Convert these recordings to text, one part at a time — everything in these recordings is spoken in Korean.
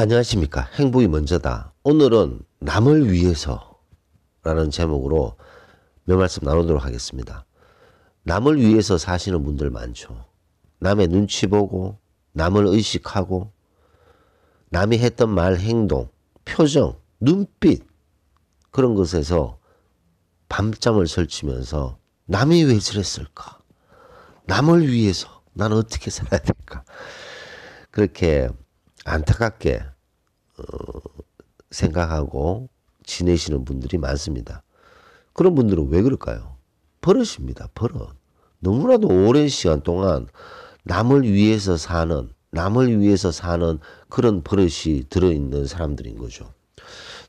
안녕하십니까. 행복이 먼저다. 오늘은 남을 위해서 라는 제목으로 몇 말씀 나누도록 하겠습니다. 남을 위해서 사시는 분들 많죠. 남의 눈치 보고 남을 의식하고 남이 했던 말, 행동, 표정, 눈빛 그런 것에서 밤잠을 설치면서 남이 왜 저랬을까? 남을 위해서 나는 어떻게 살아야 될까? 그렇게 안타깝게 생각하고 지내시는 분들이 많습니다. 그런 분들은 왜 그럴까요? 버릇입니다. 버릇. 너무나도 오랜 시간 동안 남을 위해서 사는 그런 버릇이 들어있는 사람들인 거죠.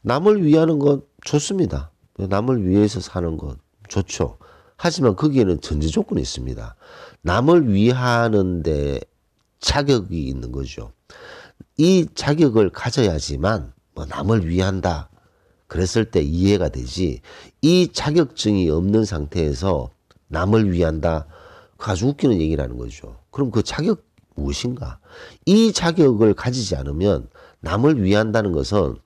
남을 위하는 건 좋습니다. 남을 위해서 사는 건 좋죠. 하지만 거기에는 전제 조건이 있습니다. 남을 위하는데 자격이 있는 거죠. 이 자격을 가져야지만 남을 위한다 그랬을 때 이해가 되지, 이 자격증이 없는 상태에서 남을 위한다, 그거 아주 웃기는 얘기라는 거죠. 그럼 그 자격 무엇인가? 이 자격을 가지지 않으면 남을 위한다는 것은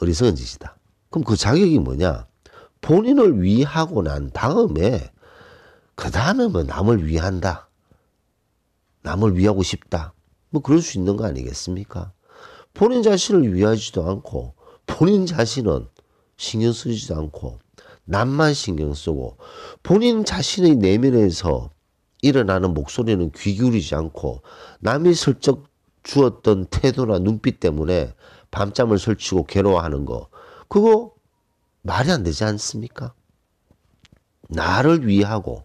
어리석은 짓이다. 그럼 그 자격이 뭐냐? 본인을 위하고 난 다음에 그 다음에 뭐 남을 위한다, 남을 위하고 싶다, 뭐 그럴 수 있는 거 아니겠습니까? 본인 자신을 위하지도 않고 본인 자신은 신경 쓰지도 않고 남만 신경 쓰고 본인 자신의 내면에서 일어나는 목소리는 귀 기울이지 않고 남이 슬쩍 주었던 태도나 눈빛 때문에 밤잠을 설치고 괴로워하는 거, 그거 말이 안 되지 않습니까? 나를 위하고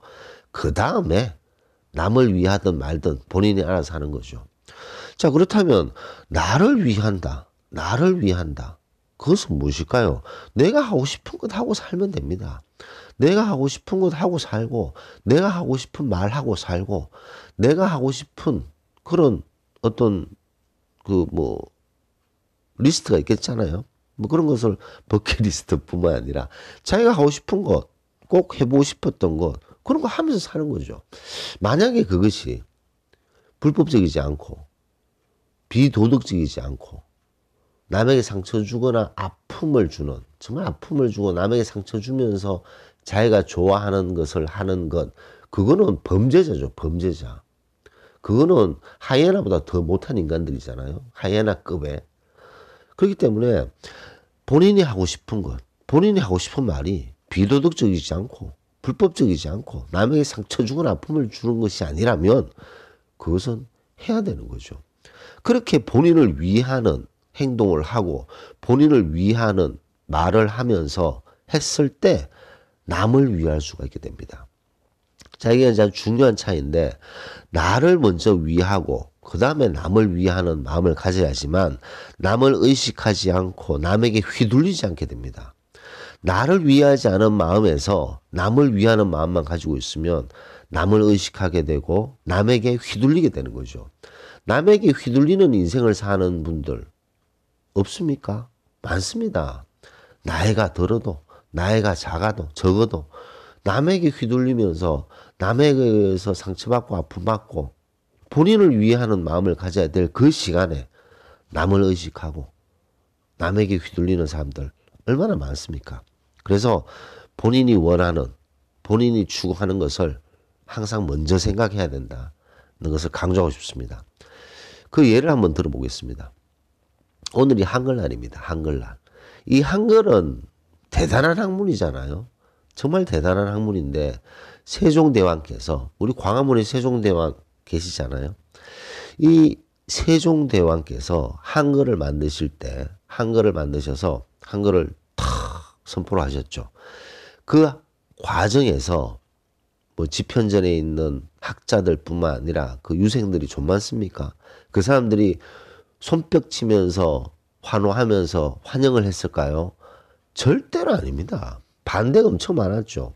그 다음에 남을 위하든 말든 본인이 알아서 하는 거죠. 자, 그렇다면 나를 위한다. 그것은 무엇일까요? 내가 하고 싶은 것 하고 살면 됩니다. 내가 하고 싶은 것 하고 살고, 내가 하고 싶은 말 하고 살고, 내가 하고 싶은 그런 어떤 리스트가 있겠잖아요. 뭐 그런 것을 버킷리스트뿐만 아니라 자기가 하고 싶은 것, 꼭 해보고 싶었던 것, 그런 거 하면서 사는 거죠. 만약에 그것이 불법적이지 않고 비도덕적이지 않고 남에게 상처 주거나 아픔을 주는, 정말 아픔을 주고 남에게 상처 주면서 자기가 좋아하는 것을 하는 것, 그거는 범죄자죠. 범죄자. 그거는 하이에나보다 더 못한 인간들이잖아요. 하이에나급에. 그렇기 때문에 본인이 하고 싶은 것, 본인이 하고 싶은 말이 비도덕적이지 않고 불법적이지 않고 남에게 상처 주거나 아픔을 주는 것이 아니라면 그것은 해야 되는 거죠. 그렇게 본인을 위하는 행동을 하고 본인을 위하는 말을 하면서 했을 때 남을 위할 수가 있게 됩니다. 자, 이게 아주 중요한 차이인데, 나를 먼저 위하고 그 다음에 남을 위하는 마음을 가져야지만 남을 의식하지 않고 남에게 휘둘리지 않게 됩니다. 나를 위하지 않은 마음에서 남을 위하는 마음만 가지고 있으면 남을 의식하게 되고 남에게 휘둘리게 되는 거죠. 남에게 휘둘리는 인생을 사는 분들 없습니까? 많습니다. 나이가 들어도, 나이가 작아도, 적어도 남에게 휘둘리면서 남에게서 상처받고 아픔받고 본인을 위하는 마음을 가져야 될 그 시간에 남을 의식하고 남에게 휘둘리는 사람들 얼마나 많습니까? 그래서 본인이 원하는, 본인이 추구하는 것을 항상 먼저 생각해야 된다는 것을 강조하고 싶습니다. 그 예를 한번 들어보겠습니다. 오늘이 한글날입니다. 한글날. 이 한글은 대단한 학문이잖아요. 정말 대단한 학문인데 세종대왕께서, 우리 광화문에 세종대왕 계시잖아요. 이 세종대왕께서 한글을 만드실 때, 한글을 만드셔서 한글을 탁 선포를 하셨죠. 그 과정에서 뭐 집현전에 있는 학자들 뿐만 아니라 그 유생들이 좀 많습니까? 그 사람들이 손뼉 치면서 환호하면서 환영을 했을까요? 절대로 아닙니다. 반대가 엄청 많았죠.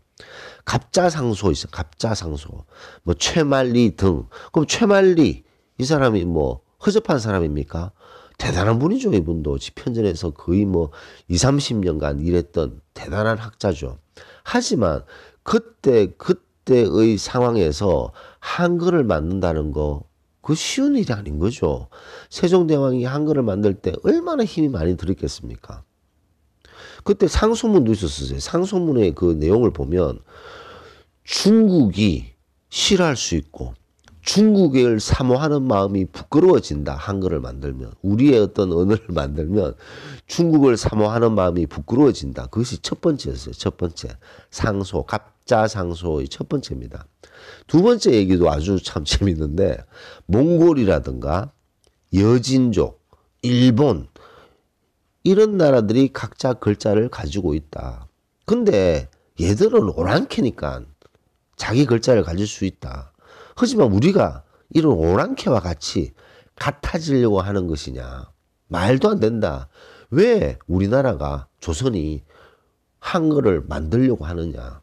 갑자상소 있어요. 갑자상소. 뭐 최만리 등. 그럼 최만리 이 사람이 뭐 허접한 사람입니까? 대단한 분이죠. 이분도 집현전에서 거의 뭐 20, 30년간 일했던 대단한 학자죠. 하지만 그때의 상황에서 한글을 만든다는 거 그 쉬운 일이 아닌 거죠. 세종대왕이 한글을 만들 때 얼마나 힘이 많이 들었겠습니까? 그때 상소문도 있었어요. 상소문의 그 내용을 보면 중국이 싫어할 수 있고 중국을 사모하는 마음이 부끄러워진다. 한글을 만들면. 우리의 어떤 언어를 만들면 중국을 사모하는 마음이 부끄러워진다. 그것이 첫 번째였어요. 첫 번째. 상소, 갑자상소의 첫 번째입니다. 두 번째 얘기도 아주 참 재밌는데 몽골이라든가 여진족, 일본 이런 나라들이 각자 글자를 가지고 있다. 근데 얘들은 오랑캐니까 자기 글자를 가질 수 있다. 하지만 우리가 이런 오랑캐와 같이 같아지려고 하는 것이냐. 말도 안 된다. 왜 우리나라가 조선이 한글을 만들려고 하느냐.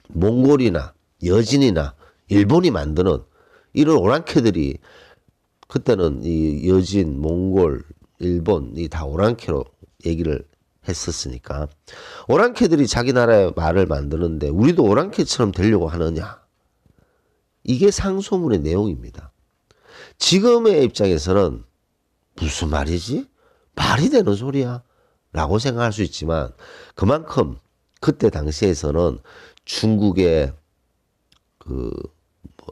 몽골이나 여진이나 일본이 만드는 이런 오랑캐들이 그때는 이 여진, 몽골, 일본이 다 오랑캐로 얘기를 했었으니까 오랑캐들이 자기 나라의 말을 만드는데 우리도 오랑캐처럼 되려고 하느냐. 이게 상소문의 내용입니다. 지금의 입장에서는 무슨 말이지? 말이 되는 소리야? 라고 생각할 수 있지만 그만큼 그때 당시에서는 중국의 그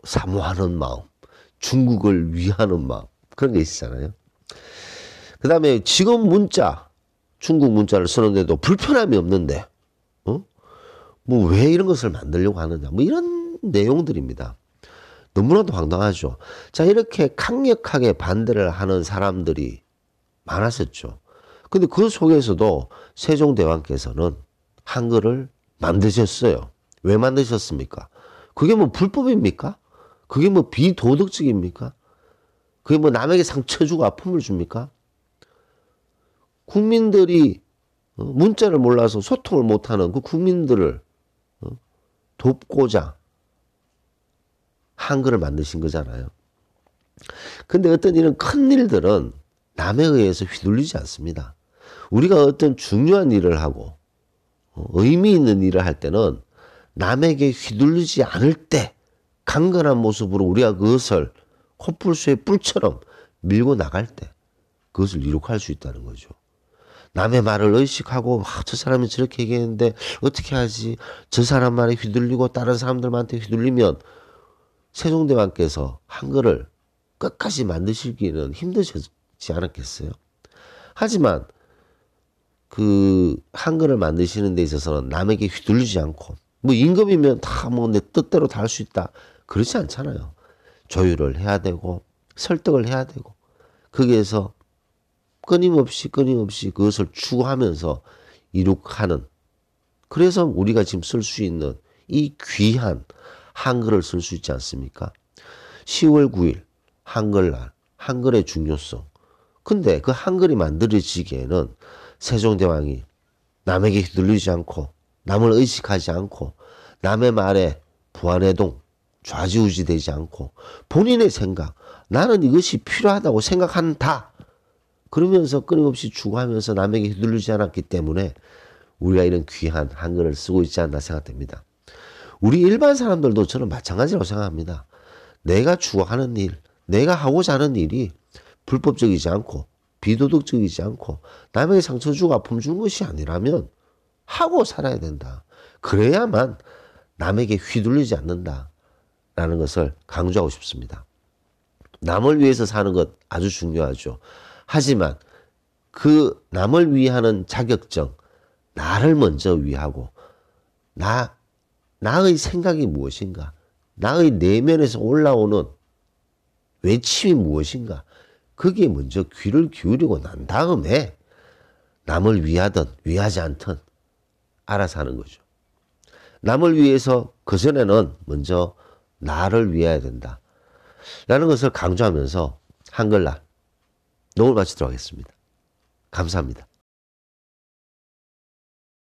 사모하는 마음, 중국을 위하는 마음 그런 게 있잖아요. 그 다음에 지금 문자, 중국 문자를 쓰는데도 불편함이 없는데 뭐 왜 이런 것을 만들려고 하느냐 뭐 이런 내용들입니다. 너무나도 황당하죠. 자, 이렇게 강력하게 반대를 하는 사람들이 많았었죠. 근데 그 속에서도 세종대왕께서는 한글을 만드셨어요. 왜 만드셨습니까? 그게 뭐 불법입니까? 그게 뭐 비도덕적입니까? 그게 뭐 남에게 상처 주고 아픔을 줍니까? 국민들이 문자를 몰라서 소통을 못하는 그 국민들을 돕고자 한글을 만드신 거잖아요. 근데 어떤 이런 큰 일들은 남에 의해서 휘둘리지 않습니다. 우리가 어떤 중요한 일을 하고 의미 있는 일을 할 때는 남에게 휘둘리지 않을 때 강건한 모습으로 우리가 그것을 코뿔소의 뿔처럼 밀고 나갈 때 그것을 이룩할 수 있다는 거죠. 남의 말을 의식하고 저 사람이 저렇게 얘기했는데 어떻게 하지? 저 사람 말에 휘둘리고 다른 사람들한테 휘둘리면 세종대왕께서 한글을 끝까지 만드시기는 힘드시지 않았겠어요? 하지만 그 한글을 만드시는 데 있어서는 남에게 휘둘리지 않고 뭐 임금이면 다 뭐 내 뜻대로 다 할 수 있다. 그렇지 않잖아요. 조율을 해야 되고 설득을 해야 되고 거기에서 끊임없이 그것을 추구하면서 이룩하는 그래서 우리가 지금 쓸 수 있는 이 귀한 한글을 쓸 수 있지 않습니까? 10월 9일 한글날 한글의 중요성 근데 그 한글이 만들어지기에는 세종대왕이 남에게 휘둘리지 않고 남을 의식하지 않고 남의 말에 부안해동 좌지우지 되지 않고 본인의 생각 나는 이것이 필요하다고 생각한다. 그러면서 끊임없이 추구하면서 남에게 휘둘리지 않았기 때문에 우리가 이런 귀한 한글을 쓰고 있지 않나 생각됩니다. 우리 일반 사람들도 저는 마찬가지라고 생각합니다. 내가 추구하는 일, 내가 하고자 하는 일이 불법적이지 않고 비도덕적이지 않고 남에게 상처 주고 아픔 주는 것이 아니라면 하고 살아야 된다. 그래야만 남에게 휘둘리지 않는다라는 것을 강조하고 싶습니다. 남을 위해서 사는 것 아주 중요하죠. 하지만 그 남을 위하는 자격증, 나를 먼저 위하고 나의 생각이 무엇인가, 나의 내면에서 올라오는 외침이 무엇인가, 거기에 먼저 귀를 기울이고 난 다음에 남을 위하든 위하지 않든 알아서 하는 거죠. 남을 위해서 그전에는 먼저 나를 위해야 된다. 라는 것을 강조하면서 한글날 녹음을 마치도록 하겠습니다. 감사합니다.